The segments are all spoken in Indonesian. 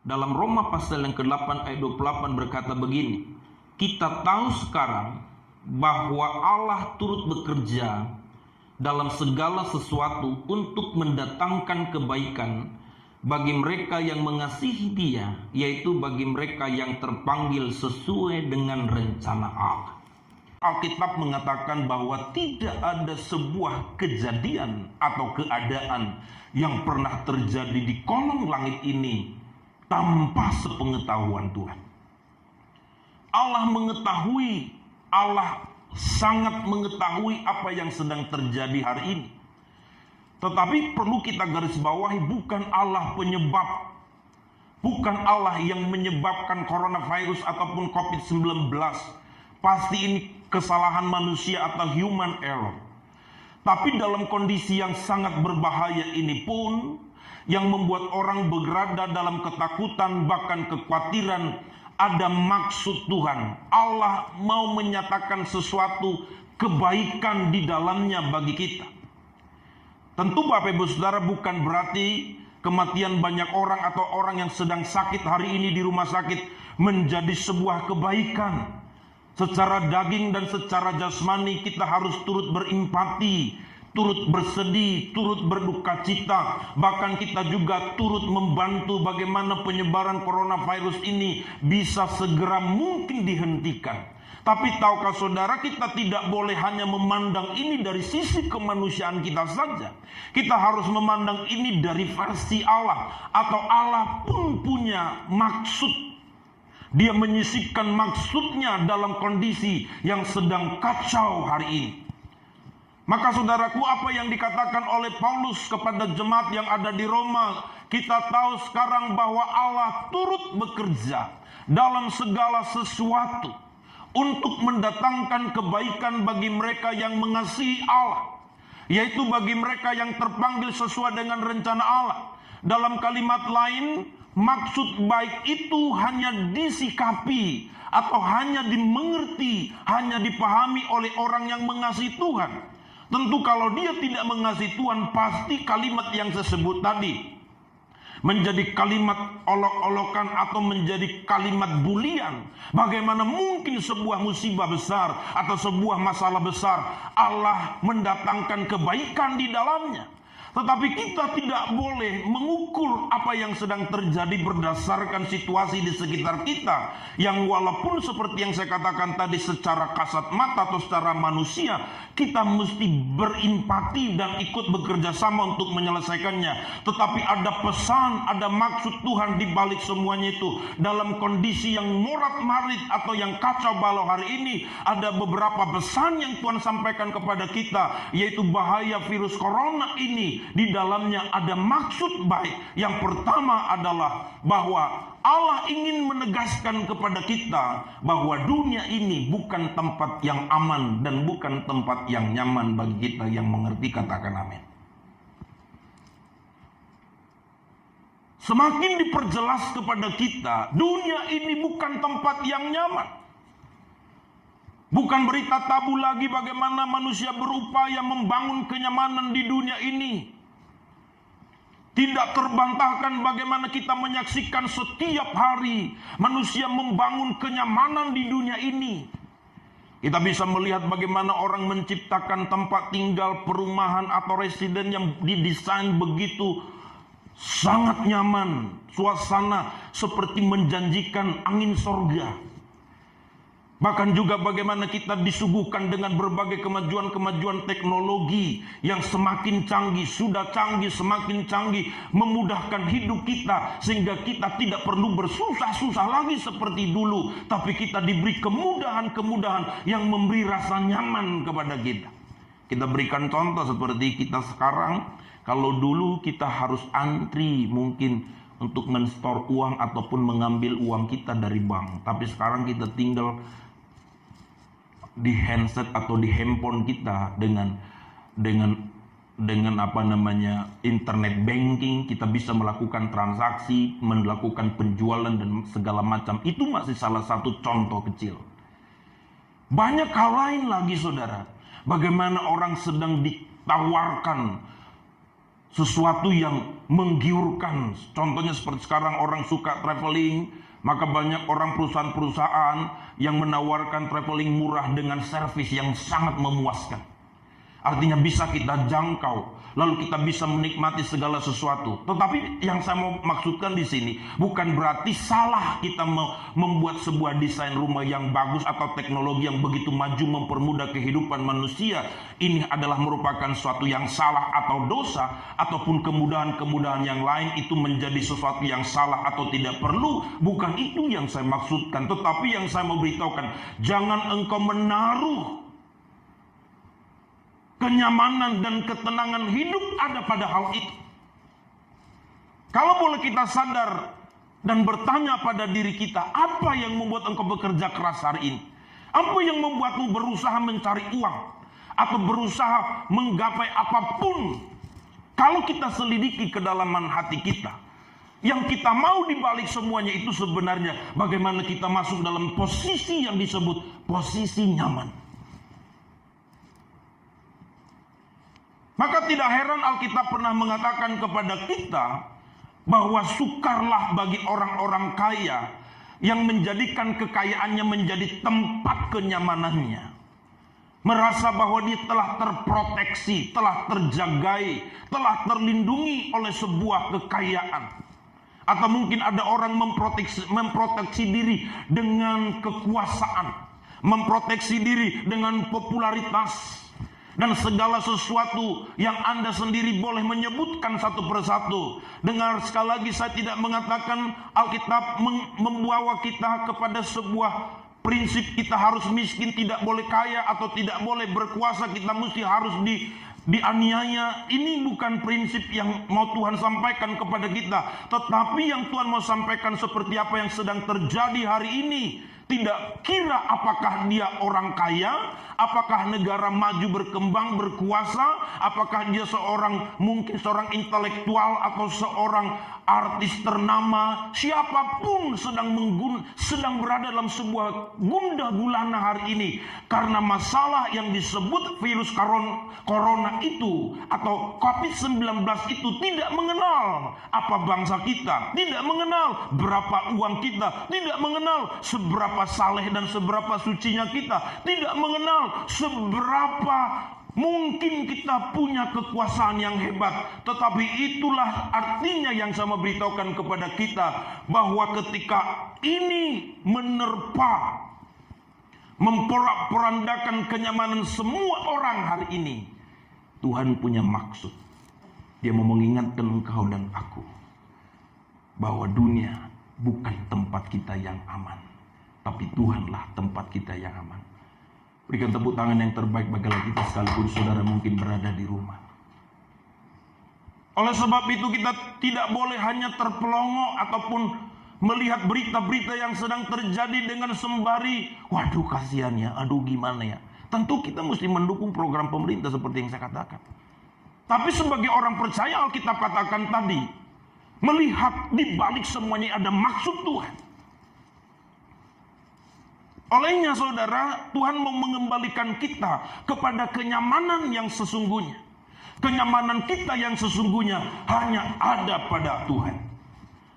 Dalam Roma pasal yang ke-8 ayat 28 berkata begini, kita tahu sekarang bahwa Allah turut bekerja dalam segala sesuatu untuk mendatangkan kebaikan bagi mereka yang mengasihi Dia, yaitu bagi mereka yang terpanggil sesuai dengan rencana Allah. Alkitab mengatakan bahwa tidak ada sebuah kejadian atau keadaan yang pernah terjadi di kolong langit ini tanpa sepengetahuan Tuhan. Allah mengetahui, Allah sangat mengetahui apa yang sedang terjadi hari ini. Tetapi perlu kita garis bawahi, bukan Allah penyebab, bukan Allah yang menyebabkan coronavirus ataupun COVID-19. Pasti ini kesalahan manusia atau human error. Tapi dalam kondisi yang sangat berbahaya ini pun, yang membuat orang berada dalam ketakutan bahkan kekhawatiran, ada maksud Tuhan. Allah mau menyatakan sesuatu kebaikan di dalamnya bagi kita. Tentu Bapak Ibu Saudara, bukan berarti kematian banyak orang atau orang yang sedang sakit hari ini di rumah sakit menjadi sebuah kebaikan. Secara daging dan secara jasmani kita harus turut berempati, turut bersedih, turut berduka cita. Bahkan kita juga turut membantu bagaimana penyebaran coronavirus ini bisa segera mungkin dihentikan. Tapi tahukah saudara, kita tidak boleh hanya memandang ini dari sisi kemanusiaan kita saja. Kita harus memandang ini dari versi Allah. Atau Allah pun punya maksud. Dia menyisipkan maksudnya dalam kondisi yang sedang kacau hari ini. Maka saudaraku, apa yang dikatakan oleh Paulus kepada jemaat yang ada di Roma, kita tahu sekarang bahwa Allah turut bekerja dalam segala sesuatu untuk mendatangkan kebaikan bagi mereka yang mengasihi Allah, yaitu bagi mereka yang terpanggil sesuai dengan rencana Allah. Dalam kalimat lain, maksud baik itu hanya disikapi atau hanya dimengerti, hanya dipahami oleh orang yang mengasihi Tuhan. Tentu kalau dia tidak mengasihi Tuhan, pasti kalimat yang saya sebut tadi menjadi kalimat olok-olokan atau menjadi kalimat bulian. Bagaimana mungkin sebuah musibah besar atau sebuah masalah besar Allah mendatangkan kebaikan di dalamnya? Tetapi kita tidak boleh mengukur apa yang sedang terjadi berdasarkan situasi di sekitar kita, yang walaupun seperti yang saya katakan tadi secara kasat mata atau secara manusia, kita mesti berempati dan ikut bekerja sama untuk menyelesaikannya. Tetapi ada pesan, ada maksud Tuhan di balik semuanya itu. Dalam kondisi yang morat-marit atau yang kacau balau hari ini, ada beberapa pesan yang Tuhan sampaikan kepada kita, yaitu bahaya virus corona ini. Di dalamnya ada maksud baik. Yang pertama adalah bahwa Allah ingin menegaskan kepada kita bahwa dunia ini bukan tempat yang aman dan bukan tempat yang nyaman bagi kita yang mengerti. Katakan amin. Semakin diperjelas kepada kita, dunia ini bukan tempat yang nyaman. Bukan berita tabu lagi bagaimana manusia berupaya membangun kenyamanan di dunia ini. Tidak terbantahkan bagaimana kita menyaksikan setiap hari manusia membangun kenyamanan di dunia ini. Kita bisa melihat bagaimana orang menciptakan tempat tinggal, perumahan atau residen yang didesain begitu sangat nyaman. Suasana seperti menjanjikan angin sorga. Bahkan juga bagaimana kita disuguhkan dengan berbagai kemajuan-kemajuan teknologi yang semakin canggih, sudah canggih, semakin canggih, memudahkan hidup kita sehingga kita tidak perlu bersusah-susah lagi seperti dulu, tapi kita diberi kemudahan-kemudahan yang memberi rasa nyaman kepada kita. Kita berikan contoh seperti kita sekarang, kalau dulu kita harus antri mungkin untuk men-store uang ataupun mengambil uang kita dari bank, tapi sekarang kita tinggal di handset atau di handphone kita dengan internet banking, kita bisa melakukan transaksi, melakukan penjualan dan segala macam. Itu masih salah satu contoh kecil. Banyak hal lain lagi saudara. Bagaimana orang sedang ditawarkan sesuatu yang menggiurkan. Contohnya seperti sekarang orang suka traveling, maka banyak orang perusahaan-perusahaan yang menawarkan traveling murah dengan servis yang sangat memuaskan. Artinya bisa kita jangkau, lalu kita bisa menikmati segala sesuatu. Tetapi yang saya mau maksudkan di sini bukan berarti salah kita membuat sebuah desain rumah yang bagus atau teknologi yang begitu maju mempermudah kehidupan manusia. Ini adalah merupakan suatu yang salah atau dosa, ataupun kemudahan-kemudahan yang lain itu menjadi sesuatu yang salah atau tidak perlu. Bukan itu yang saya maksudkan. Tetapi yang saya mau beritahukan, jangan engkau menaruh kenyamanan dan ketenangan hidup ada pada hal itu. Kalau boleh kita sadar dan bertanya pada diri kita, apa yang membuat engkau bekerja keras hari ini? Apa yang membuatmu berusaha mencari uang atau berusaha menggapai apapun? Kalau kita selidiki kedalaman hati kita, yang kita mau dibalik semuanya itu sebenarnya bagaimana kita masuk dalam posisi yang disebut posisi nyaman. Maka tidak heran Alkitab pernah mengatakan kepada kita bahwa sukarlah bagi orang-orang kaya yang menjadikan kekayaannya menjadi tempat kenyamanannya. Merasa bahwa dia telah terproteksi, telah terjagai, telah terlindungi oleh sebuah kekayaan. Atau mungkin ada orang memproteksi diri dengan kekuasaan, memproteksi diri dengan popularitas, dan segala sesuatu yang Anda sendiri boleh menyebutkan satu persatu. Dengar sekali lagi, saya tidak mengatakan Alkitab membawa kita kepada sebuah prinsip kita harus miskin, tidak boleh kaya, atau tidak boleh berkuasa, kita mesti harus dianiaya. Ini bukan prinsip yang mau Tuhan sampaikan kepada kita. Tetapi yang Tuhan mau sampaikan seperti apa yang sedang terjadi hari ini. Tidak kira apakah dia orang kaya, apakah negara maju berkembang berkuasa, apakah dia mungkin seorang intelektual atau seorang artis ternama, siapapun sedang berada dalam sebuah gundah gulana hari ini karena masalah yang disebut virus corona itu atau COVID-19 itu tidak mengenal apa bangsa kita, tidak mengenal berapa uang kita, tidak mengenal seberapa saleh dan seberapa sucinya kita, tidak mengenal seberapa mungkin kita punya kekuasaan yang hebat. Tetapi itulah artinya yang saya mau beritahukan kepada kita, bahwa ketika ini menerpa, memporak-porandakan kenyamanan semua orang hari ini, Tuhan punya maksud. Dia mau mengingatkan engkau dan aku bahwa dunia bukan tempat kita yang aman, tapi Tuhanlah tempat kita yang aman. Berikan tepuk tangan yang terbaik bagi kita sekalipun saudara mungkin berada di rumah. Oleh sebab itu kita tidak boleh hanya terpelongo ataupun melihat berita-berita yang sedang terjadi dengan sembari, waduh kasihan ya, aduh gimana ya. Tentu kita mesti mendukung program pemerintah seperti yang saya katakan. Tapi sebagai orang percaya, Alkitab katakan tadi, melihat di balik semuanya ada maksud Tuhan. Olehnya saudara, Tuhan mau mengembalikan kita kepada kenyamanan yang sesungguhnya. Kenyamanan kita yang sesungguhnya hanya ada pada Tuhan,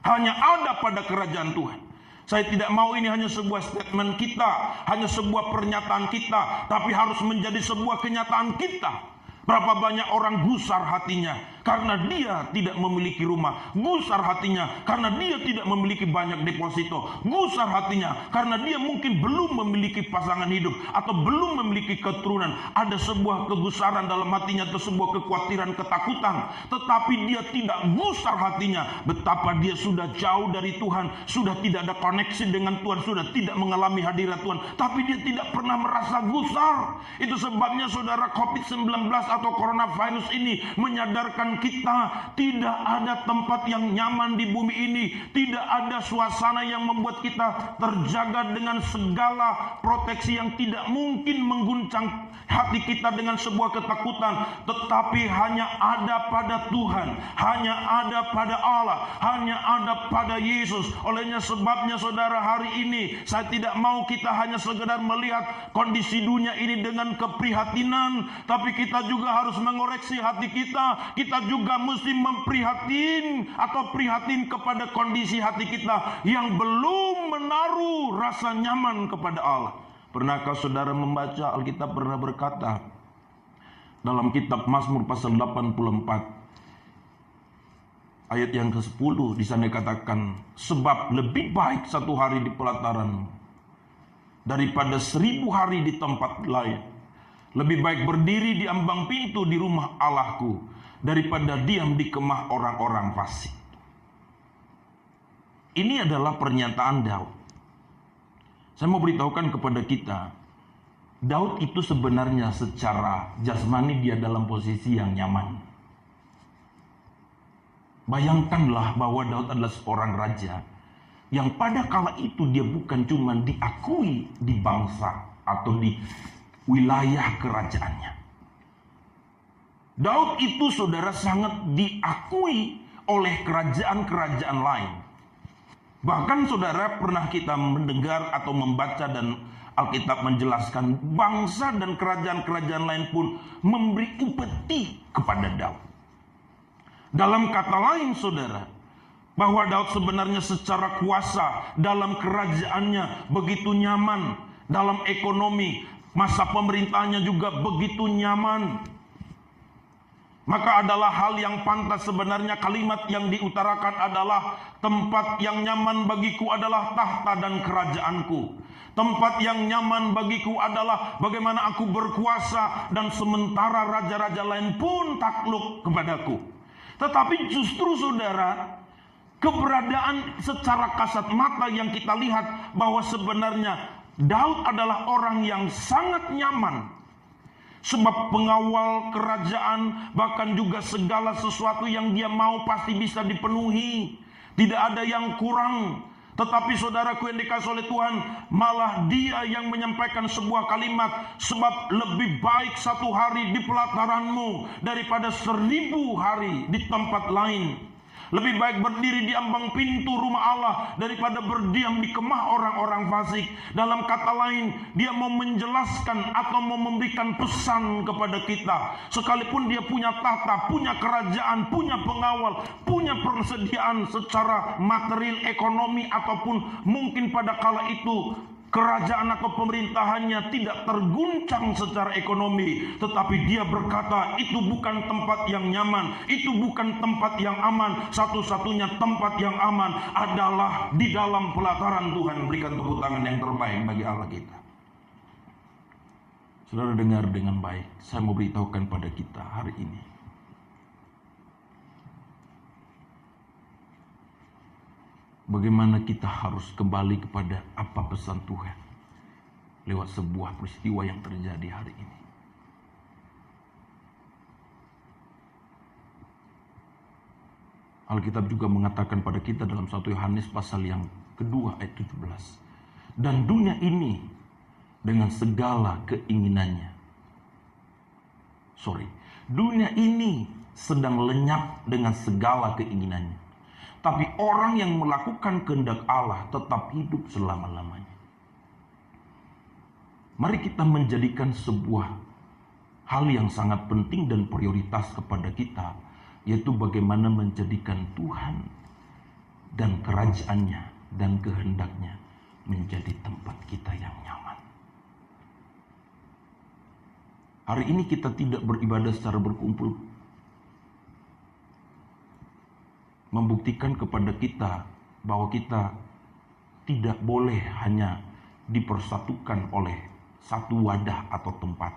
hanya ada pada kerajaan Tuhan. Saya tidak mau ini hanya sebuah statement kita, hanya sebuah pernyataan kita, tapi harus menjadi sebuah kenyataan kita. Berapa banyak orang gusar hatinya karena dia tidak memiliki rumah, gusar hatinya karena dia tidak memiliki banyak deposito, gusar hatinya karena dia mungkin belum memiliki pasangan hidup atau belum memiliki keturunan. Ada sebuah kegusaran dalam hatinya atau sebuah kekhawatiran, ketakutan, tetapi dia tidak gusar hatinya betapa dia sudah jauh dari Tuhan, sudah tidak ada koneksi dengan Tuhan, sudah tidak mengalami hadirat Tuhan, tapi dia tidak pernah merasa gusar. Itu sebabnya saudara, COVID-19 atau coronavirus ini menyadarkan kita tidak ada tempat yang nyaman di bumi ini, tidak ada suasana yang membuat kita terjaga dengan segala proteksi yang tidak mungkin mengguncang hati kita dengan sebuah ketakutan, tetapi hanya ada pada Tuhan, hanya ada pada Allah, hanya ada pada Yesus. Olehnya sebabnya saudara, hari ini saya tidak mau kita hanya sekedar melihat kondisi dunia ini dengan keprihatinan, tapi kita juga harus mengoreksi hati kita. Kita kita juga mesti prihatin kepada kondisi hati kita yang belum menaruh rasa nyaman kepada Allah. Pernahkah saudara membaca Alkitab pernah berkata dalam kitab Mazmur pasal 84 ayat yang ke-10, di sana dikatakan, sebab lebih baik 1 hari di pelataran daripada 1000 hari di tempat lain. Lebih baik berdiri di ambang pintu di rumah Allahku daripada diam di kemah orang-orang fasik. Ini adalah pernyataan Daud. Saya mau beritahukan kepada kita, Daud itu sebenarnya secara jasmani dia dalam posisi yang nyaman. Bayangkanlah bahwa Daud adalah seorang raja yang pada kala itu dia bukan cuma diakui di bangsa atau di wilayah kerajaannya. Daud itu saudara sangat diakui oleh kerajaan-kerajaan lain. Bahkan saudara pernah kita mendengar atau membaca dan Alkitab menjelaskan bangsa dan kerajaan-kerajaan lain pun memberi upeti kepada Daud. Dalam kata lain saudara, bahwa Daud sebenarnya secara kuasa dalam kerajaannya begitu nyaman, dalam ekonomi, masa pemerintahnya juga begitu nyaman. Maka adalah hal yang pantas sebenarnya kalimat yang diutarakan adalah tempat yang nyaman bagiku adalah tahta dan kerajaanku. Tempat yang nyaman bagiku adalah bagaimana aku berkuasa dan sementara raja-raja lain pun takluk kepadaku. Tetapi justru saudara, keberadaan secara kasat mata yang kita lihat bahwa sebenarnya Daud adalah orang yang sangat nyaman. Sebab pengawal kerajaan, bahkan juga segala sesuatu yang dia mau pasti bisa dipenuhi. Tidak ada yang kurang. Tetapi saudaraku yang dikasihi oleh Tuhan, malah dia yang menyampaikan sebuah kalimat, sebab lebih baik 1 hari di pelataranmu daripada 1000 hari di tempat lain. Lebih baik berdiri di ambang pintu rumah Allah daripada berdiam di kemah orang-orang fasik. Dalam kata lain, dia mau menjelaskan atau mau memberikan pesan kepada kita. Sekalipun dia punya tahta, punya kerajaan, punya pengawal, punya persediaan secara material, ekonomi, ataupun mungkin pada kala itu kerajaan atau pemerintahannya tidak terguncang secara ekonomi, tetapi dia berkata itu bukan tempat yang nyaman, itu bukan tempat yang aman. Satu-satunya tempat yang aman adalah di dalam pelataran Tuhan. Berikan tepuk tangan yang terbaik bagi Allah kita. Saudara dengar dengan baik, saya mau beritahukan pada kita hari ini, bagaimana kita harus kembali kepada apa pesan Tuhan lewat sebuah peristiwa yang terjadi hari ini. Alkitab juga mengatakan pada kita dalam 1 Yohanes pasal yang kedua ayat 17. Dan dunia ini dengan segala keinginannya. Dunia ini sedang lenyap dengan segala keinginannya. Tapi orang yang melakukan kehendak Allah tetap hidup selama-lamanya. Mari kita menjadikan sebuah hal yang sangat penting dan prioritas kepada kita, yaitu bagaimana menjadikan Tuhan dan kerajaannya dan kehendaknya menjadi tempat kita yang nyaman. Hari ini kita tidak beribadah secara berkumpul, membuktikan kepada kita bahwa kita tidak boleh hanya dipersatukan oleh satu wadah atau tempat,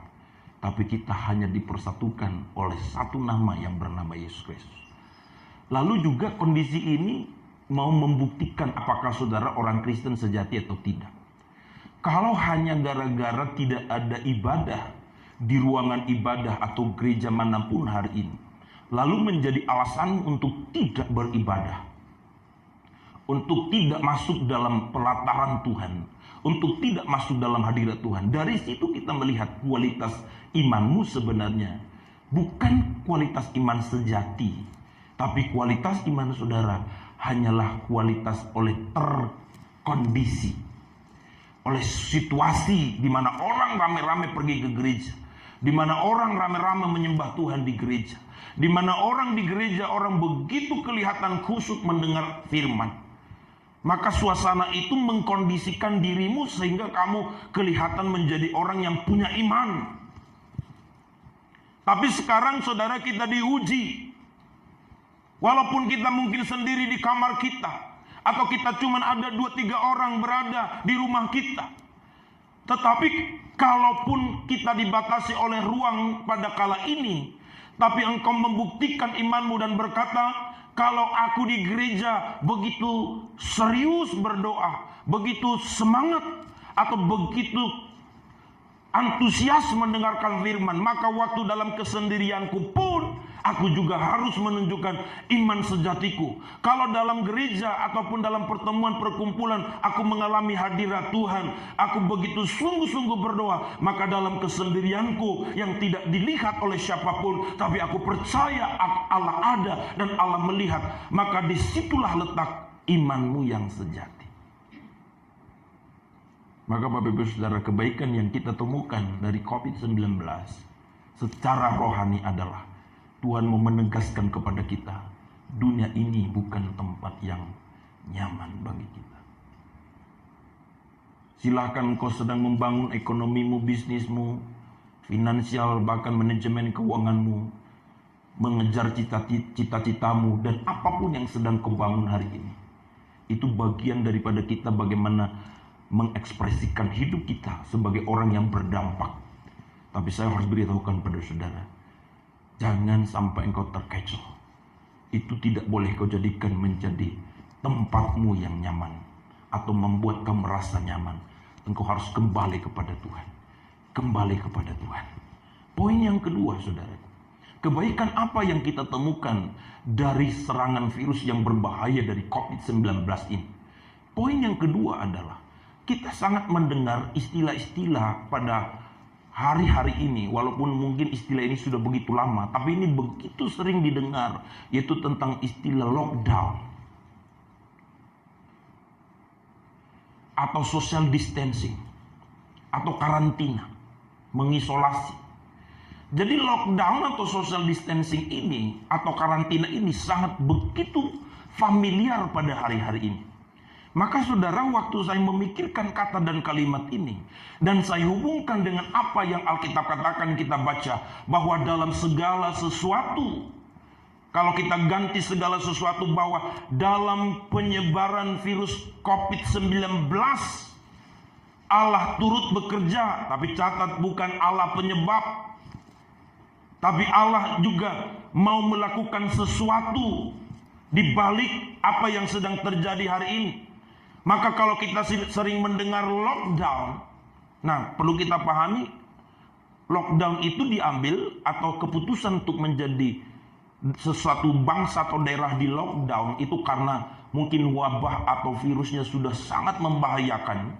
tapi kita hanya dipersatukan oleh satu nama yang bernama Yesus Kristus. Lalu juga kondisi ini mau membuktikan apakah saudara orang Kristen sejati atau tidak. Kalau hanya gara-gara tidak ada ibadah di ruangan ibadah atau gereja manapun hari ini, lalu menjadi alasan untuk tidak beribadah, untuk tidak masuk dalam pelataran Tuhan, untuk tidak masuk dalam hadirat Tuhan. Dari situ kita melihat kualitas imanmu sebenarnya bukan kualitas iman sejati, tapi kualitas iman saudara hanyalah kualitas oleh terkondisi, oleh situasi di mana orang rame-rame pergi ke gereja, di mana orang rame-rame menyembah Tuhan di gereja. di mana orang di gereja, orang begitu kelihatan khusyuk mendengar firman. Maka suasana itu mengkondisikan dirimu sehingga kamu kelihatan menjadi orang yang punya iman. Tapi sekarang saudara, kita diuji. Walaupun kita mungkin sendiri di kamar kita, atau kita cuma ada 2-3 orang berada di rumah kita. Tetapi kalaupun kita dibatasi oleh ruang pada kala ini, tapi engkau membuktikan imanmu dan berkata, kalau aku di gereja begitu serius berdoa, begitu semangat, atau begitu antusias mendengarkan firman, maka waktu dalam kesendirianku pun aku juga harus menunjukkan iman sejatiku. Kalau dalam gereja ataupun dalam pertemuan perkumpulan aku mengalami hadirat Tuhan, aku begitu sungguh-sungguh berdoa, maka dalam kesendirianku yang tidak dilihat oleh siapapun, tapi aku percaya Allah ada dan Allah melihat, maka disitulah letak imanmu yang sejati. Maka Bapak Ibu Saudara, kebaikan yang kita temukan dari COVID-19 secara rohani adalah Tuhan mau menegaskan kepada kita, dunia ini bukan tempat yang nyaman bagi kita. Silakan kau sedang membangun ekonomimu, bisnismu, finansial, bahkan manajemen keuanganmu, mengejar cita-citamu, dan apapun yang sedang kau bangun hari ini. Itu bagian daripada kita bagaimana mengekspresikan hidup kita sebagai orang yang berdampak. Tapi saya harus beritahukan pada saudara, jangan sampai engkau terkecoh. Itu tidak boleh kau jadikan menjadi tempatmu yang nyaman, atau membuat kau merasa nyaman. Engkau harus kembali kepada Tuhan. Kembali kepada Tuhan. Poin yang kedua saudara, kebaikan apa yang kita temukan dari serangan virus yang berbahaya dari COVID-19 ini? Poin yang kedua adalah kita sangat mendengar istilah-istilah pada hari-hari ini, walaupun mungkin istilah ini sudah begitu lama, tapi ini begitu sering didengar, yaitu tentang istilah lockdown atau social distancing atau karantina, mengisolasi. Jadi lockdown atau social distancing ini atau karantina ini sangat begitu familiar pada hari-hari ini. Maka saudara, waktu saya memikirkan kata dan kalimat ini, dan saya hubungkan dengan apa yang Alkitab katakan, kita baca bahwa dalam segala sesuatu, kalau kita ganti segala sesuatu, bahwa dalam penyebaran virus COVID-19 Allah turut bekerja. Tapi catat, bukan Allah penyebab, tapi Allah juga mau melakukan sesuatu di balik apa yang sedang terjadi hari ini. Maka kalau kita sering mendengar lockdown, nah perlu kita pahami, lockdown itu diambil atau keputusan untuk menjadi sesuatu bangsa atau daerah di lockdown itu karena mungkin wabah atau virusnya sudah sangat membahayakan.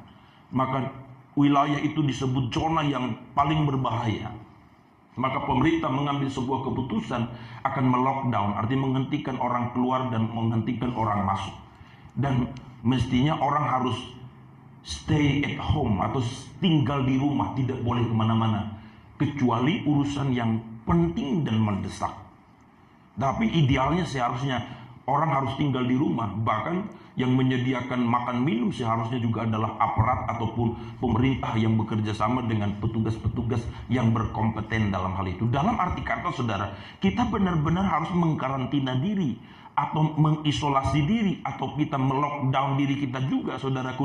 Maka wilayah itu disebut zona yang paling berbahaya. Maka pemerintah mengambil sebuah keputusan akan melockdown, artinya menghentikan orang keluar dan menghentikan orang masuk. Dan mestinya orang harus stay at home atau tinggal di rumah, tidak boleh kemana-mana kecuali urusan yang penting dan mendesak. Tapi idealnya seharusnya orang harus tinggal di rumah. Bahkan yang menyediakan makan minum seharusnya juga adalah aparat ataupun pemerintah yang bekerja sama dengan petugas-petugas yang berkompeten dalam hal itu. Dalam arti kata saudara, kita benar-benar harus mengkarantina diri atau mengisolasi diri, atau kita melockdown diri kita juga saudaraku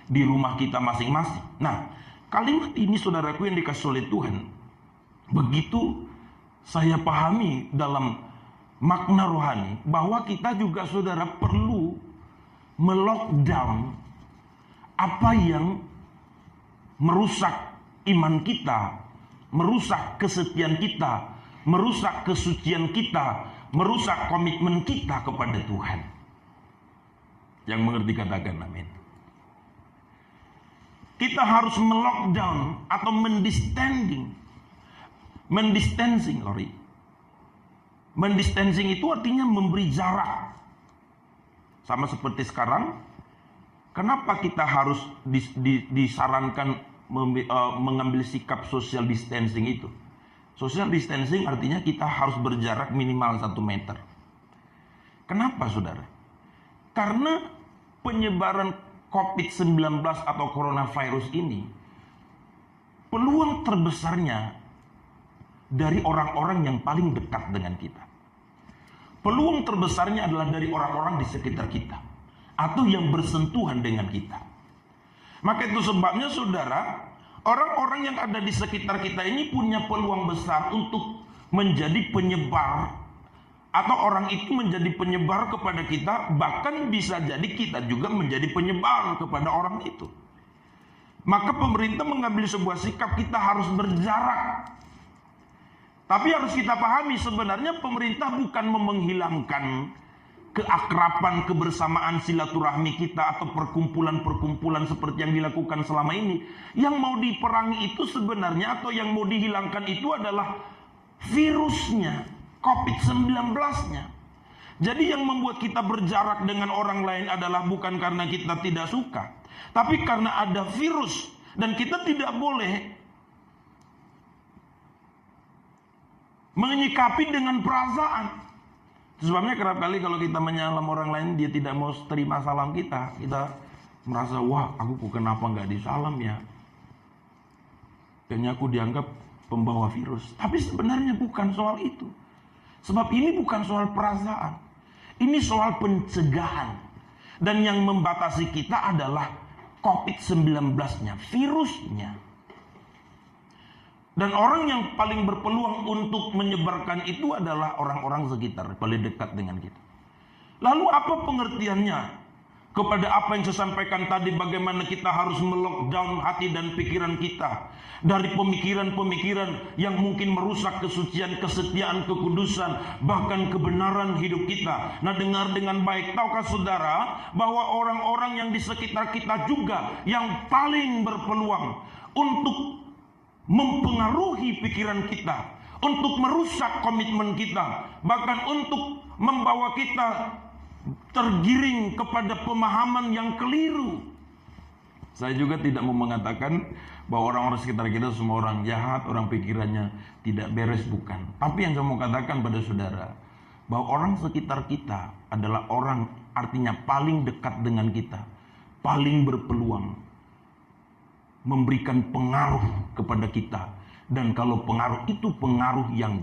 di rumah kita masing-masing. Nah, kalimat ini saudaraku yang dikasih oleh Tuhan, begitu saya pahami dalam makna rohani, bahwa kita juga saudara perlu melockdown apa yang merusak iman kita, merusak kesetiaan kita, merusak kesucian kita, merusak komitmen kita kepada Tuhan. Yang mengerti katakan amin. Kita harus melockdown atau mendistancing. Mendistancing itu artinya memberi jarak. Sama seperti sekarang, kenapa kita harus disarankan mengambil sikap social distancing itu? Social distancing artinya kita harus berjarak minimal 1 meter. Kenapa saudara? Karena penyebaran COVID-19 atau coronavirus ini, peluang terbesarnya dari orang-orang yang paling dekat dengan kita. Peluang terbesarnya adalah dari orang-orang di sekitar kita, atau yang bersentuhan dengan kita. Maka itu sebabnya saudara, orang-orang yang ada di sekitar kita ini punya peluang besar untuk menjadi penyebar, atau orang itu menjadi penyebar kepada kita, bahkan bisa jadi kita juga menjadi penyebar kepada orang itu. Maka pemerintah mengambil sebuah sikap, kita harus berjarak. Tapi harus kita pahami, sebenarnya pemerintah bukan menghilangkan keakraban, kebersamaan, silaturahmi kita atau perkumpulan-perkumpulan seperti yang dilakukan selama ini. Yang mau diperangi itu sebenarnya, atau yang mau dihilangkan itu adalah virusnya, COVID-19-nya. Jadi yang membuat kita berjarak dengan orang lain adalah bukan karena kita tidak suka, tapi karena ada virus. Dan kita tidak boleh menyikapi dengan perasaan. Sebabnya kerap kali kalau kita menyalam orang lain, dia tidak mau terima salam kita, kita merasa, wah aku kenapa nggak disalam ya? Kayaknya aku dianggap pembawa virus. Tapi sebenarnya bukan soal itu. Sebab ini bukan soal perasaan. Ini soal pencegahan. Dan yang membatasi kita adalah COVID-19-nya, virusnya. Dan orang yang paling berpeluang untuk menyebarkan itu adalah orang-orang sekitar, paling dekat dengan kita. Lalu apa pengertiannya kepada apa yang saya sampaikan tadi, bagaimana kita harus melockdown hati dan pikiran kita dari pemikiran-pemikiran yang mungkin merusak kesucian, kesetiaan, kekudusan, bahkan kebenaran hidup kita. Nah, dengar dengan baik, tahukah saudara bahwa orang-orang yang di sekitar kita juga yang paling berpeluang untuk mempengaruhi pikiran kita, untuk merusak komitmen kita, bahkan untuk membawa kita tergiring kepada pemahaman yang keliru. Saya juga tidak mau mengatakan bahwa orang-orang sekitar kita semua orang jahat, orang pikirannya tidak beres, bukan. Tapi yang saya mau katakan pada saudara, bahwa orang sekitar kita adalah orang, artinya paling dekat dengan kita, paling berpeluang memberikan pengaruh kepada kita. Dan kalau pengaruh itu pengaruh yang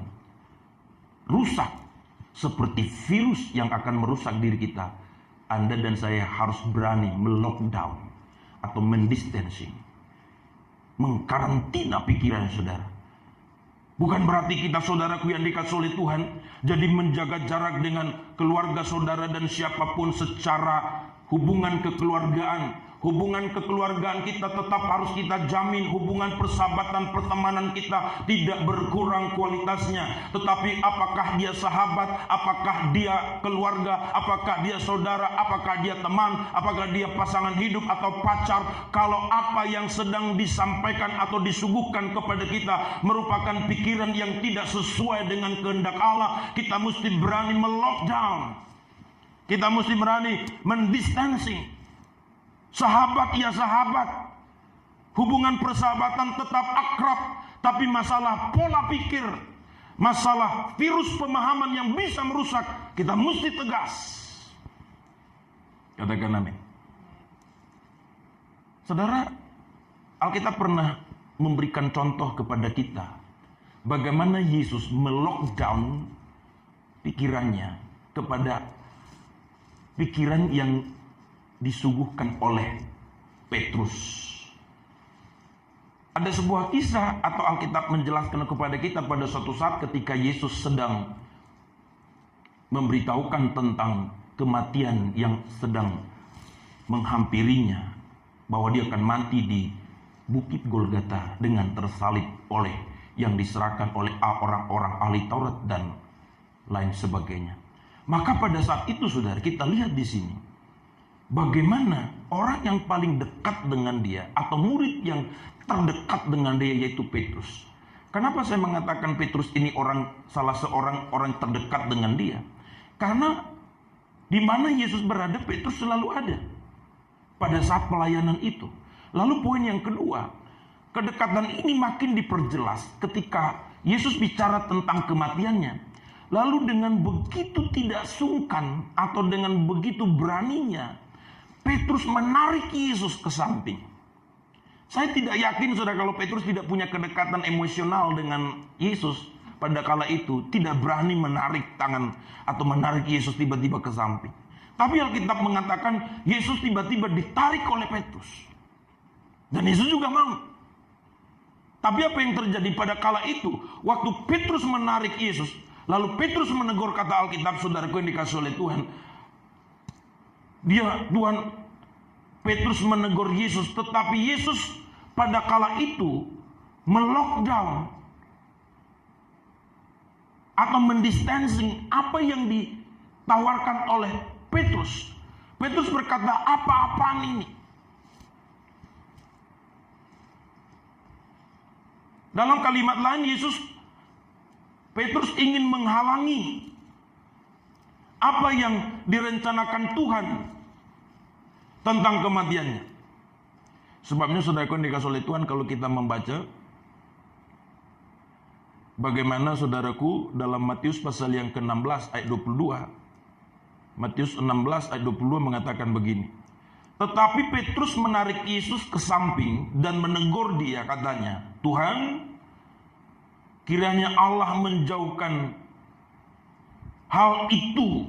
rusak, seperti virus yang akan merusak diri kita, Anda dan saya harus berani melockdown atau mendistancing, mengkarantina pikiran saudara. Bukan berarti kita, saudaraku yang dikasih oleh Tuhan, jadi menjaga jarak dengan keluarga saudara dan siapapun secara hubungan kekeluargaan. Hubungan kekeluargaan kita tetap harus kita jamin. Hubungan persahabatan, pertemanan kita tidak berkurang kualitasnya. Tetapi apakah dia sahabat, apakah dia keluarga, apakah dia saudara, apakah dia teman, apakah dia pasangan hidup atau pacar, kalau apa yang sedang disampaikan atau disuguhkan kepada kita merupakan pikiran yang tidak sesuai dengan kehendak Allah, kita mesti berani melockdown. Kita mesti berani mendistancing. Sahabat ya sahabat, hubungan persahabatan tetap akrab, tapi masalah pola pikir, masalah virus pemahaman yang bisa merusak, kita mesti tegas. Katakan amin. Saudara, Alkitab pernah memberikan contoh kepada kita bagaimana Yesus melockdown pikirannya kepada pikiran yang disuguhkan oleh Petrus. Ada sebuah kisah atau Alkitab menjelaskan kepada kita pada suatu saat ketika Yesus sedang memberitahukan tentang kematian yang sedang menghampirinya, bahwa dia akan mati di Bukit Golgota dengan tersalib oleh yang diserahkan oleh orang-orang ahli Taurat dan lain sebagainya. Maka pada saat itu saudara, kita lihat di sini bagaimana orang yang paling dekat dengan dia, atau murid yang terdekat dengan dia, yaitu Petrus. Kenapa saya mengatakan Petrus ini salah seorang orang terdekat dengan dia? Karena di mana Yesus berada, Petrus selalu ada pada saat pelayanan itu. Lalu poin yang kedua, kedekatan ini makin diperjelas ketika Yesus bicara tentang kematiannya. Lalu dengan begitu tidak sungkan atau dengan begitu beraninya, Petrus menarik Yesus ke samping. Saya tidak yakin saudara kalau Petrus tidak punya kedekatan emosional dengan Yesus pada kala itu, tidak berani menarik tangan atau menarik Yesus tiba-tiba ke samping. Tapi Alkitab mengatakan Yesus tiba-tiba ditarik oleh Petrus. Dan Yesus juga mau. Tapi apa yang terjadi pada kala itu? Waktu Petrus menarik Yesus, lalu Petrus menegur, kata Alkitab, saudaraku yang dikasih oleh Tuhan. Petrus menegur Yesus, tetapi Yesus pada kala itu melockdown atau mendistancing apa yang ditawarkan oleh Petrus. Petrus berkata, apa-apaan ini? Dalam kalimat lain, Petrus ingin menghalangi apa yang direncanakan Tuhan tentang kematiannya. Sebabnya saudaraku yang dikasih oleh Tuhan, kalau kita membaca bagaimana saudaraku dalam Matius pasal yang ke-16 ayat 22. Matius 16 ayat 22 mengatakan begini. Tetapi Petrus menarik Yesus ke samping dan menegur dia, katanya, Tuhan, kiranya Allah menjauhkan hal itu,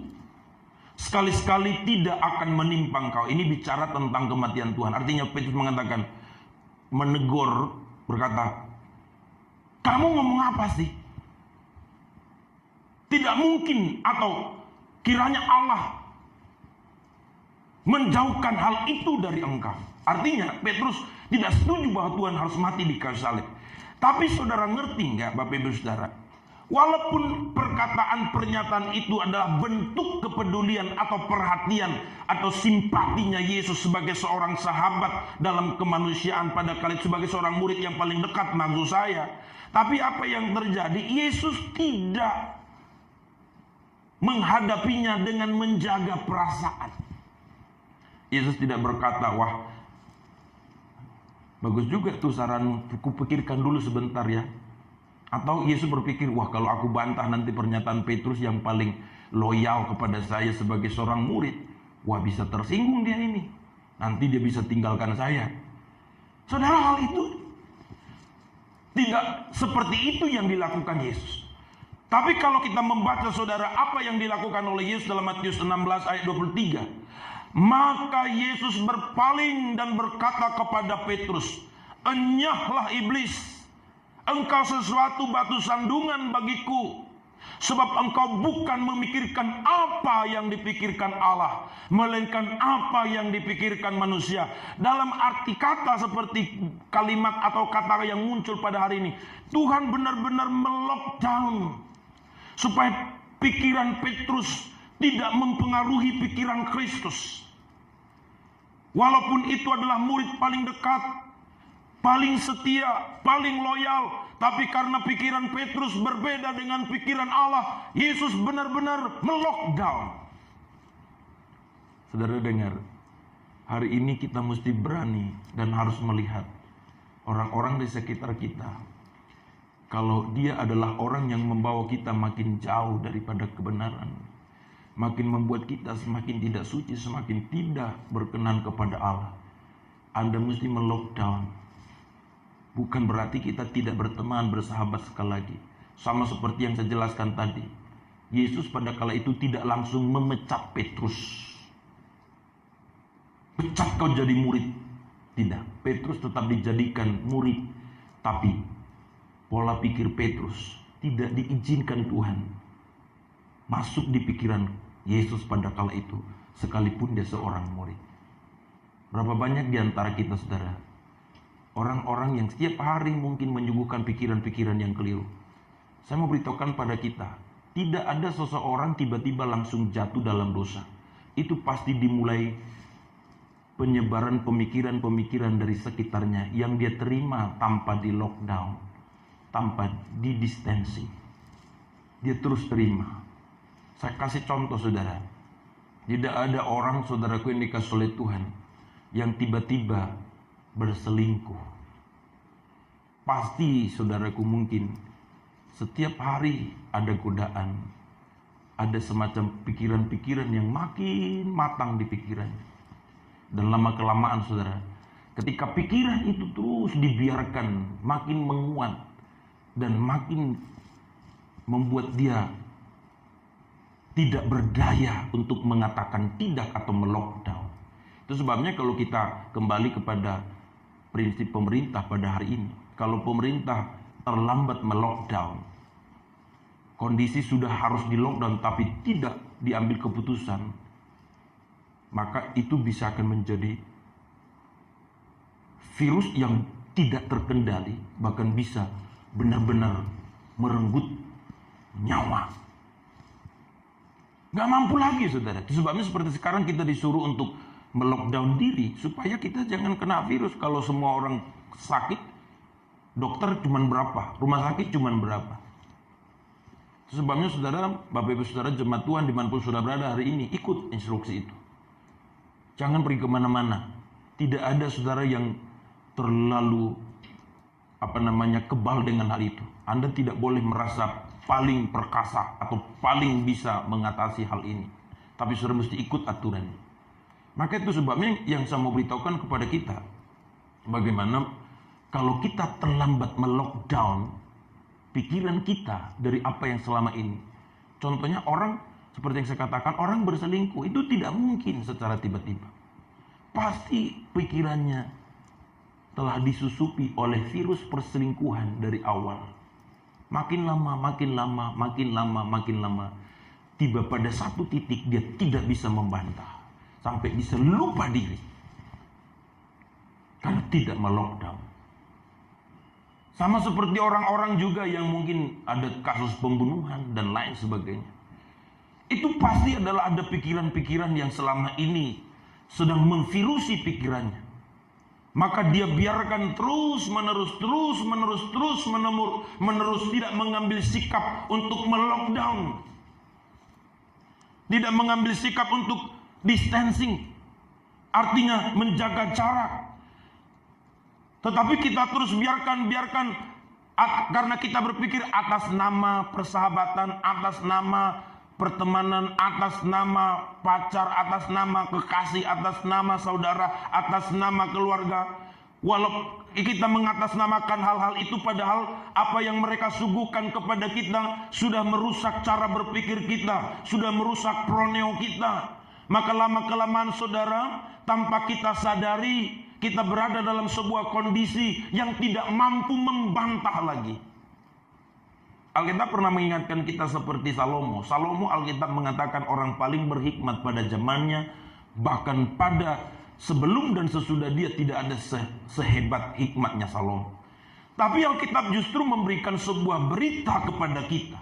sekali-sekali tidak akan menimpa engkau. Ini bicara tentang kematian Tuhan. Artinya Petrus mengatakan, menegur, berkata, kamu ngomong apa sih? Tidak mungkin, atau kiranya Allah menjauhkan hal itu dari engkau. Artinya Petrus tidak setuju bahwa Tuhan harus mati di kayu salib. Tapi saudara ngerti nggak, Bapak Ibu Saudara? Walaupun perkataan pernyataan itu adalah bentuk kepedulian atau perhatian atau simpatinya Yesus sebagai seorang sahabat dalam kemanusiaan pada kali sebagai seorang murid yang paling dekat, maksud saya. Tapi apa yang terjadi? Yesus tidak menghadapinya dengan menjaga perasaan. Yesus tidak berkata, wah, bagus juga tuh saranmu, aku pikirkan dulu sebentar ya. Atau Yesus berpikir, wah kalau aku bantah nanti pernyataan Petrus yang paling loyal kepada saya sebagai seorang murid, wah bisa tersinggung dia ini, nanti dia bisa tinggalkan saya. Saudara, hal itu tidak seperti itu yang dilakukan Yesus. Tapi kalau kita membaca saudara apa yang dilakukan oleh Yesus dalam Matius 16 ayat 23, maka Yesus berpaling dan berkata kepada Petrus, enyahlah iblis, engkau sesuatu batu sandungan bagiku, sebab engkau bukan memikirkan apa yang dipikirkan Allah, melainkan apa yang dipikirkan manusia. Dalam arti kata seperti kalimat atau kata yang muncul pada hari ini, Tuhan benar-benar melockdown supaya pikiran Petrus tidak mempengaruhi pikiran Kristus. Walaupun itu adalah murid paling dekat, paling setia, paling loyal, tapi karena pikiran Petrus berbeda dengan pikiran Allah, Yesus benar-benar melockdown. Saudara dengar, hari ini kita mesti berani dan harus melihat orang-orang di sekitar kita. Kalau dia adalah orang yang membawa kita makin jauh daripada kebenaran, makin membuat kita semakin tidak suci, semakin tidak berkenan kepada Allah, Anda mesti melockdown. Bukan berarti kita tidak berteman, bersahabat sekali lagi. Sama seperti yang saya jelaskan tadi, Yesus pada kala itu tidak langsung memecat Petrus. Pecat kau jadi murid. Tidak, Petrus tetap dijadikan murid. Tapi pola pikir Petrus tidak diizinkan Tuhan masuk di pikiran Yesus pada kala itu, sekalipun dia seorang murid. Berapa banyak di antara kita, saudara, orang-orang yang setiap hari mungkin menyuguhkan pikiran-pikiran yang keliru. Saya mau beritahukan pada kita, tidak ada seseorang tiba-tiba langsung jatuh dalam dosa. Itu pasti dimulai penyebaran pemikiran-pemikiran dari sekitarnya yang dia terima tanpa di lockdown, tanpa di distancing. Dia terus terima. Saya kasih contoh, saudara. Tidak ada orang, saudaraku yang dikasih oleh Tuhan, yang tiba-tiba berselingkuh. Pasti saudaraku mungkin Setiap hari ada godaan, ada semacam pikiran-pikiran yang makin matang di pikirannya. Dan lama-kelamaan saudara, ketika pikiran itu terus dibiarkan makin menguat dan makin membuat dia tidak berdaya untuk mengatakan tidak atau melockdown. Itu sebabnya kalau kita kembali kepada prinsip pemerintah pada hari ini, kalau pemerintah terlambat melockdown, kondisi sudah harus di lockdown tapi tidak diambil keputusan, maka itu bisa akan menjadi virus yang tidak terkendali, bahkan bisa benar-benar merenggut nyawa. Gak mampu lagi saudara. Itu sebabnya seperti sekarang kita disuruh untuk melockdown diri supaya kita jangan kena virus. Kalau semua orang sakit, dokter cuman berapa, rumah sakit cuman berapa. Itu sebabnya saudara, Bapak Ibu Saudara jemaat Tuhan dimanapun saudara berada hari ini, ikut instruksi itu. Jangan pergi kemana-mana. Tidak ada saudara yang terlalu kebal dengan hal itu. Anda tidak boleh merasa paling perkasa atau paling bisa mengatasi hal ini. Tapi saudara mesti ikut aturannya. Maka itu sebabnya yang saya mau beritahukan kepada kita, bagaimana kalau kita terlambat melockdown pikiran kita dari apa yang selama ini. Contohnya orang, seperti yang saya katakan, orang berselingkuh itu tidak mungkin secara tiba-tiba. Pasti pikirannya telah disusupi oleh virus perselingkuhan dari awal. Makin lama, tiba pada satu titik dia tidak bisa membantah. Sampai bisa lupa diri. Karena tidak melockdown. Sama seperti orang-orang juga yang mungkin ada kasus pembunuhan dan lain sebagainya. Itu pasti adalah ada pikiran-pikiran yang selama ini sedang memvirusi pikirannya. Maka dia biarkan terus menerus tidak mengambil sikap untuk melockdown. Tidak mengambil sikap untuk distancing. Artinya menjaga jarak. Tetapi kita terus biarkan karena kita berpikir atas nama persahabatan, atas nama pertemanan, atas nama pacar, atas nama kekasih, atas nama saudara, atas nama keluarga. Walau kita mengatasnamakan hal-hal itu, padahal apa yang mereka suguhkan kepada kita sudah merusak cara berpikir kita, sudah merusak proneo kita. Maka lama-kelamaan saudara, tanpa kita sadari, kita berada dalam sebuah kondisi yang tidak mampu membantah lagi. Alkitab pernah mengingatkan kita seperti Salomo. Salomo, Alkitab mengatakan orang paling berhikmat pada zamannya. Bahkan pada sebelum dan sesudah dia tidak ada sehebat hikmatnya Salomo. Tapi Alkitab justru memberikan sebuah berita kepada kita.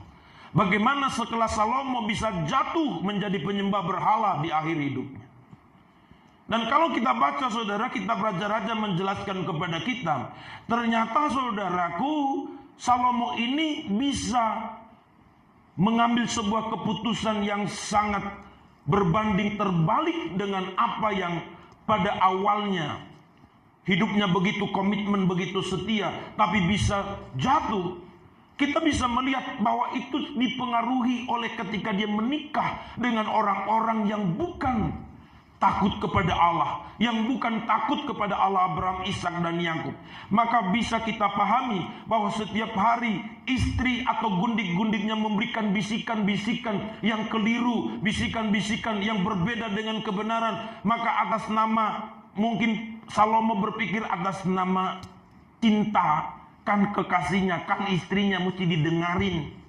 Bagaimana setelah Salomo bisa jatuh menjadi penyembah berhala di akhir hidupnya. Dan kalau kita baca saudara, kitab Raja-Raja menjelaskan kepada kita, ternyata saudaraku, Salomo ini bisa mengambil sebuah keputusan yang sangat berbanding terbalik dengan apa yang pada awalnya hidupnya begitu komitmen, begitu setia, tapi bisa jatuh. Kita bisa melihat bahwa itu dipengaruhi oleh ketika dia menikah dengan orang-orang yang bukan takut kepada Allah, yang bukan takut kepada Allah Abraham, Ishak dan Yakub. Maka bisa kita pahami bahwa setiap hari istri atau gundik-gundiknya memberikan bisikan-bisikan yang keliru, bisikan-bisikan yang berbeda dengan kebenaran. Maka atas nama, mungkin Salomo berpikir atas nama cinta, kan kekasihnya, kan istrinya mesti didengarin.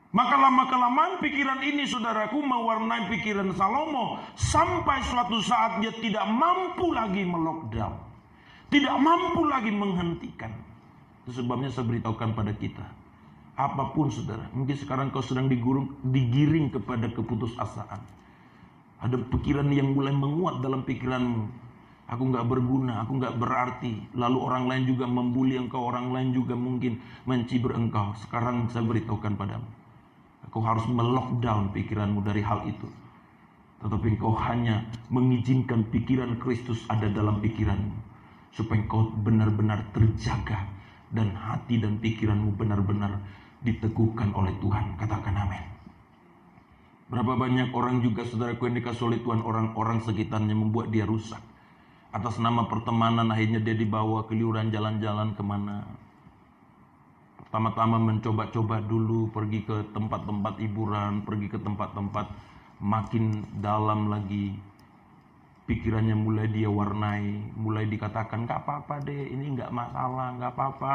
Maka lama-kelamaan pikiran ini saudaraku mewarnai pikiran Salomo. Sampai suatu saat dia tidak mampu lagi melockdown. Tidak mampu lagi menghentikan. Itu sebabnya saya beritahukan pada kita. Apapun saudara. Mungkin sekarang kau sedang digiring kepada keputusasaan. Ada pikiran yang mulai menguat dalam pikiranmu. Aku gak berguna, aku gak berarti. Lalu orang lain juga membuli engkau. Orang lain juga mungkin mencibir engkau. Sekarang saya beritahukan padamu. Kau harus melockdown pikiranmu dari hal itu. Tetapi kau hanya mengizinkan pikiran Kristus ada dalam pikiranmu. Supaya kau benar-benar terjaga dan hati dan pikiranmu benar-benar diteguhkan oleh Tuhan. Katakan amin. Berapa banyak orang juga saudaraku yang dikasih oleh Tuhan, orang-orang sekitarnya membuat dia rusak. Atas nama pertemanan akhirnya dia dibawa keliuran jalan-jalan kemana. Pertama-tama mencoba-coba dulu, pergi ke tempat-tempat hiburan, pergi ke tempat-tempat makin dalam lagi. Pikirannya mulai dia warnai, mulai dikatakan, gak apa-apa deh, ini gak masalah, gak apa-apa,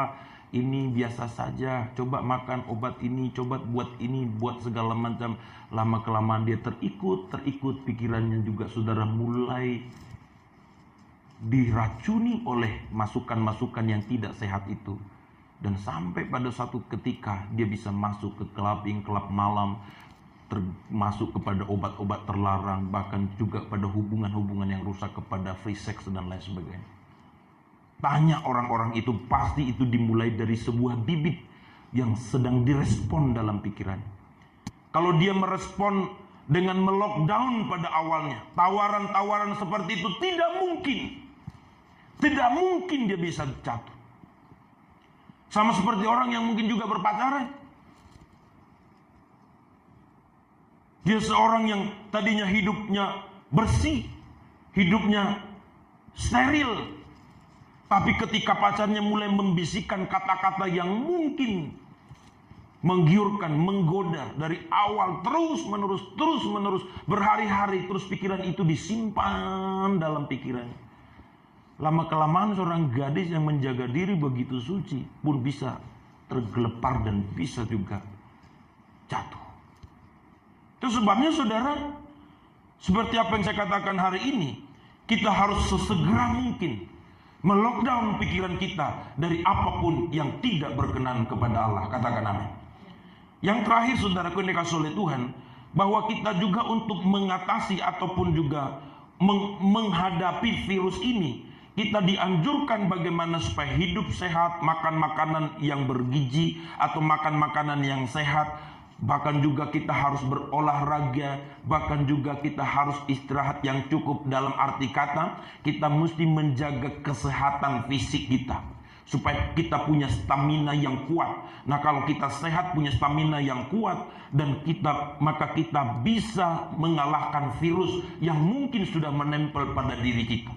ini biasa saja, coba makan obat ini, coba buat ini, buat segala macam. Lama-kelamaan dia terikut, pikirannya juga saudara mulai diracuni oleh masukan-masukan yang tidak sehat itu. Dan sampai pada satu ketika dia bisa masuk ke klub malam, termasuk kepada obat-obat terlarang, bahkan juga pada hubungan-hubungan yang rusak, kepada free sex dan lain sebagainya. Tanya orang-orang itu, pasti itu dimulai dari sebuah bibit yang sedang direspon dalam pikiran. Kalau dia merespon dengan melockdown pada awalnya, tawaran-tawaran seperti itu tidak mungkin dia bisa jatuh. Sama seperti orang yang mungkin juga berpacaran. Dia seorang yang tadinya hidupnya bersih, hidupnya steril. Tapi ketika pacarnya mulai membisikkan kata-kata yang mungkin menggiurkan, menggoda dari awal terus menerus, berhari-hari, terus pikiran itu disimpan dalam pikirannya. Lama-kelamaan seorang gadis yang menjaga diri begitu suci pun bisa tergelepar dan bisa juga jatuh. Itu sebabnya saudara, seperti apa yang saya katakan hari ini, kita harus sesegera mungkin melockdown pikiran kita dari apapun yang tidak berkenan kepada Allah. Katakan amin. Yang terakhir saudaraku yang dikasihi oleh Tuhan, bahwa kita juga untuk mengatasi ataupun juga menghadapi virus ini, kita dianjurkan bagaimana supaya hidup sehat, makan makanan yang bergizi atau makan makanan yang sehat. Bahkan juga kita harus berolahraga, bahkan juga kita harus istirahat yang cukup. Dalam arti kata, kita mesti menjaga kesehatan fisik kita supaya kita punya stamina yang kuat. Nah, kalau kita sehat, punya stamina yang kuat, dan maka kita bisa mengalahkan virus yang mungkin sudah menempel pada diri kita.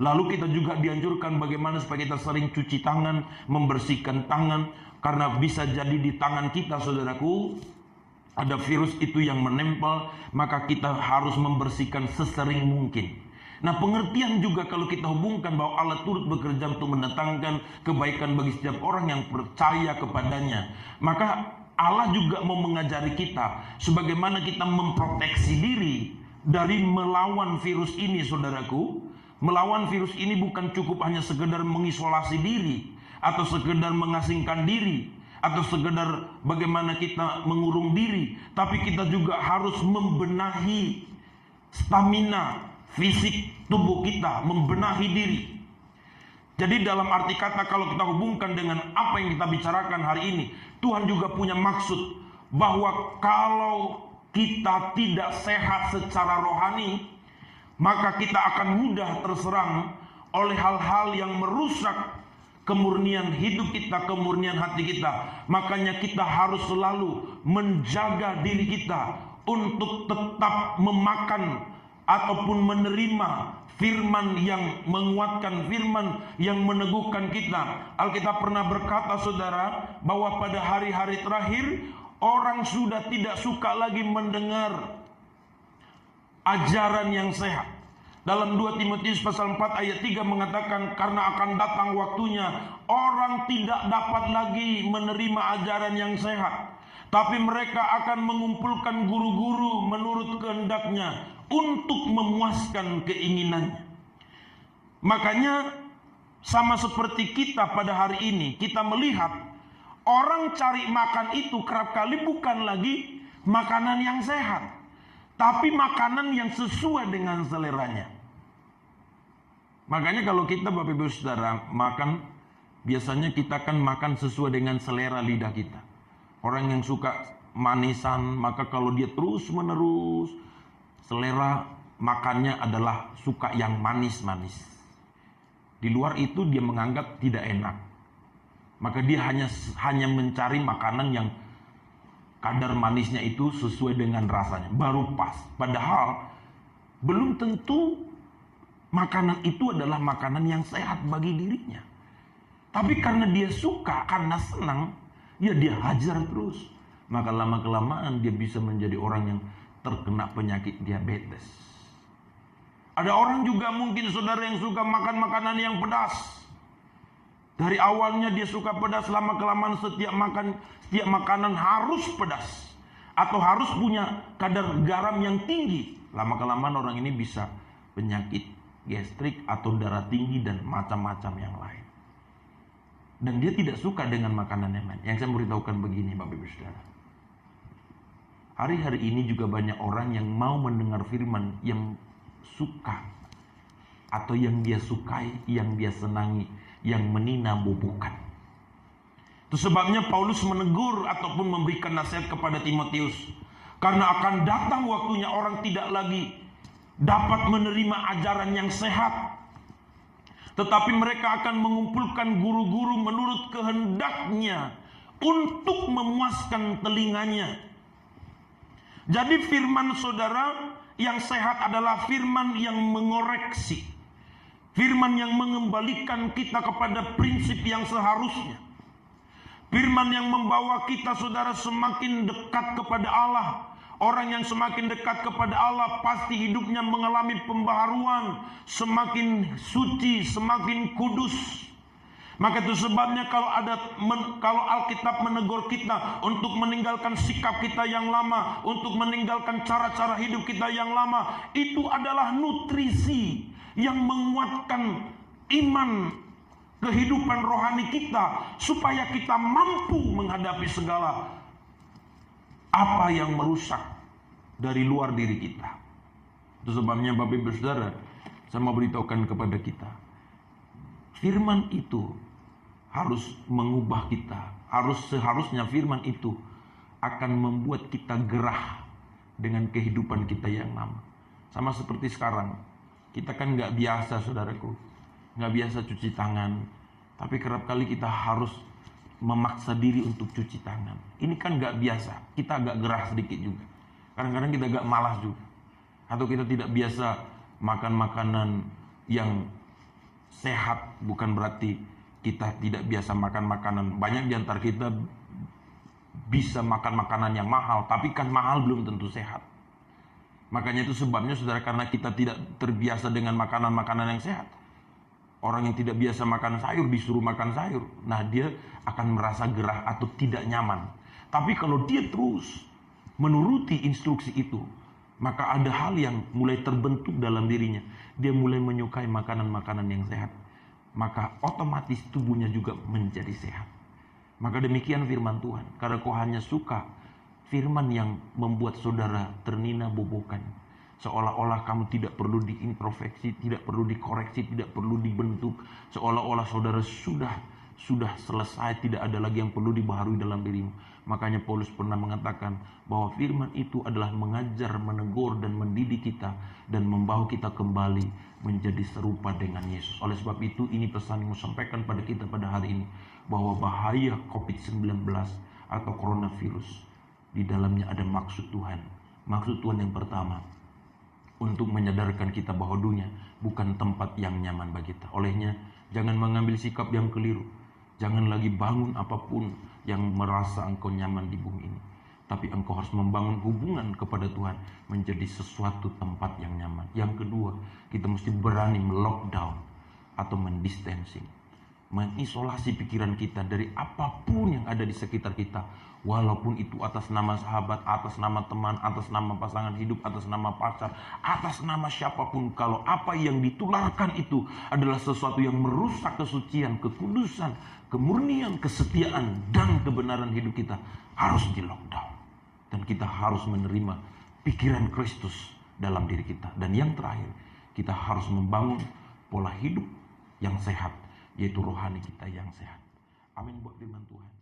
Lalu kita juga dianjurkan bagaimana supaya kita sering cuci tangan, membersihkan tangan, karena bisa jadi di tangan kita, saudaraku, ada virus itu yang menempel, maka kita harus membersihkan sesering mungkin. Nah, pengertian juga kalau kita hubungkan bahwa Allah turut bekerja untuk mendatangkan kebaikan bagi setiap orang yang percaya kepadanya, maka Allah juga mau mengajari kita sebagaimana kita memproteksi diri dari melawan virus ini, saudaraku. Melawan virus ini bukan cukup hanya sekedar mengisolasi diri atau sekedar mengasingkan diri atau sekedar bagaimana kita mengurung diri, tapi kita juga harus membenahi stamina fisik tubuh kita, membenahi diri. Jadi dalam arti kata, kalau kita hubungkan dengan apa yang kita bicarakan hari ini, Tuhan juga punya maksud bahwa kalau kita tidak sehat secara rohani, maka kita akan mudah terserang oleh hal-hal yang merusak kemurnian hidup kita, kemurnian hati kita. Makanya kita harus selalu menjaga diri kita untuk tetap memakan ataupun menerima firman yang menguatkan, firman yang meneguhkan kita. Alkitab pernah berkata, saudara, bahwa pada hari-hari terakhir orang sudah tidak suka lagi mendengar ajaran yang sehat. Dalam 2 Timotius pasal 4 ayat 3 mengatakan, karena akan datang waktunya orang tidak dapat lagi menerima ajaran yang sehat, tapi mereka akan mengumpulkan guru-guru menurut kehendaknya untuk memuaskan keinginannya. Makanya sama seperti kita pada hari ini, kita melihat orang cari makan itu kerap kali bukan lagi makanan yang sehat, tapi makanan yang sesuai dengan seleranya. Makanya kalau kita Bapak Ibu Saudara makan, biasanya kita kan makan sesuai dengan selera lidah kita. Orang yang suka manisan, maka kalau dia terus menerus, selera makannya adalah suka yang manis-manis. Di luar itu dia menganggap tidak enak. maka dia hanya mencari makanan yang kadar manisnya itu sesuai dengan rasanya, baru pas. Padahal belum tentu makanan itu adalah makanan yang sehat bagi dirinya. Tapi karena dia suka, karena senang, ya dia hajar terus. Maka lama-kelamaan dia bisa menjadi orang yang terkena penyakit diabetes. Ada orang juga mungkin saudara yang suka makan makanan yang pedas. Dari awalnya dia suka pedas, lama-kelamaan setiap makanan harus pedas. Atau harus punya kadar garam yang tinggi. Lama-kelamaan orang ini bisa penyakit gastrik atau darah tinggi dan macam-macam yang lain. Dan dia tidak suka dengan makanan yang lain. Yang saya beritahukan begini Bapak Ibu Saudara. Hari-hari ini juga banyak orang yang mau mendengar firman yang suka. Atau yang dia sukai, yang dia senangi, yang meninabobokan. Itu sebabnya Paulus menegur ataupun memberikan nasihat kepada Timotius. Karena akan datang waktunya orang tidak lagi dapat menerima ajaran yang sehat. Tetapi mereka akan mengumpulkan guru-guru menurut kehendaknya untuk memuaskan telinganya. Jadi firman saudara yang sehat adalah firman yang mengoreksi. Firman yang mengembalikan kita kepada prinsip yang seharusnya. Firman yang membawa kita saudara semakin dekat kepada Allah. Orang yang semakin dekat kepada Allah pasti hidupnya mengalami pembaharuan, semakin suci, semakin kudus. Maka itu sebabnya kalau Alkitab menegur kita untuk meninggalkan sikap kita yang lama, untuk meninggalkan cara-cara hidup kita yang lama, itu adalah nutrisi yang menguatkan iman, kehidupan rohani kita, supaya kita mampu menghadapi segala apa yang merusak dari luar diri kita. Itu sebabnya Bapak Ibu Saudara, saya mau beritahukan kepada kita, firman itu harus mengubah kita. Seharusnya firman itu akan membuat kita gerah dengan kehidupan kita yang lama. Sama seperti sekarang, kita kan gak biasa saudaraku, gak biasa cuci tangan. Tapi kerap kali kita harus memaksa diri untuk cuci tangan. Ini kan gak biasa, kita agak gerah sedikit juga. Kadang-kadang kita agak malas juga. Atau kita tidak biasa makan makanan yang sehat. Bukan berarti kita tidak biasa makan makanan. Banyak di antara kita bisa makan makanan yang mahal, tapi kan mahal belum tentu sehat. Makanya itu sebabnya saudara, karena kita tidak terbiasa dengan makanan-makanan yang sehat. Orang yang tidak biasa makan sayur disuruh makan sayur, nah dia akan merasa gerah atau tidak nyaman. Tapi kalau dia terus menuruti instruksi itu, maka ada hal yang mulai terbentuk dalam dirinya. Dia mulai menyukai makanan-makanan yang sehat. Maka otomatis tubuhnya juga menjadi sehat. Maka demikian firman Tuhan. Karena kau hanya suka firman yang membuat saudara ternina-bobokan. Seolah-olah kamu tidak perlu diintrospeksi, tidak perlu dikoreksi, tidak perlu dibentuk. Seolah-olah saudara sudah selesai, tidak ada lagi yang perlu dibaharui dalam dirimu. Makanya Paulus pernah mengatakan bahwa firman itu adalah mengajar, menegur, dan mendidik kita, dan membawa kita kembali menjadi serupa dengan Yesus. Oleh sebab itu, ini pesan yang saya sampaikan pada kita pada hari ini, bahwa bahaya COVID-19 atau coronavirus, di dalamnya ada maksud Tuhan. Maksud Tuhan yang pertama, untuk menyadarkan kita bahwa dunia bukan tempat yang nyaman bagi kita. Olehnya, jangan mengambil sikap yang keliru. Jangan lagi bangun apapun yang merasa engkau nyaman di bumi ini. Tapi engkau harus membangun hubungan kepada Tuhan menjadi sesuatu tempat yang nyaman. Yang kedua, kita mesti berani melockdown atau mendistancing, mengisolasi pikiran kita dari apapun yang ada di sekitar kita. Walaupun itu atas nama sahabat, atas nama teman, atas nama pasangan hidup, atas nama pacar, atas nama siapapun. Kalau apa yang ditularkan itu adalah sesuatu yang merusak kesucian, kekudusan, kemurnian, kesetiaan, dan kebenaran hidup kita, harus di lockdown. Dan kita harus menerima pikiran Kristus dalam diri kita. Dan yang terakhir, kita harus membangun pola hidup yang sehat, yaitu rohani kita yang sehat. Amin buat firman Tuhan.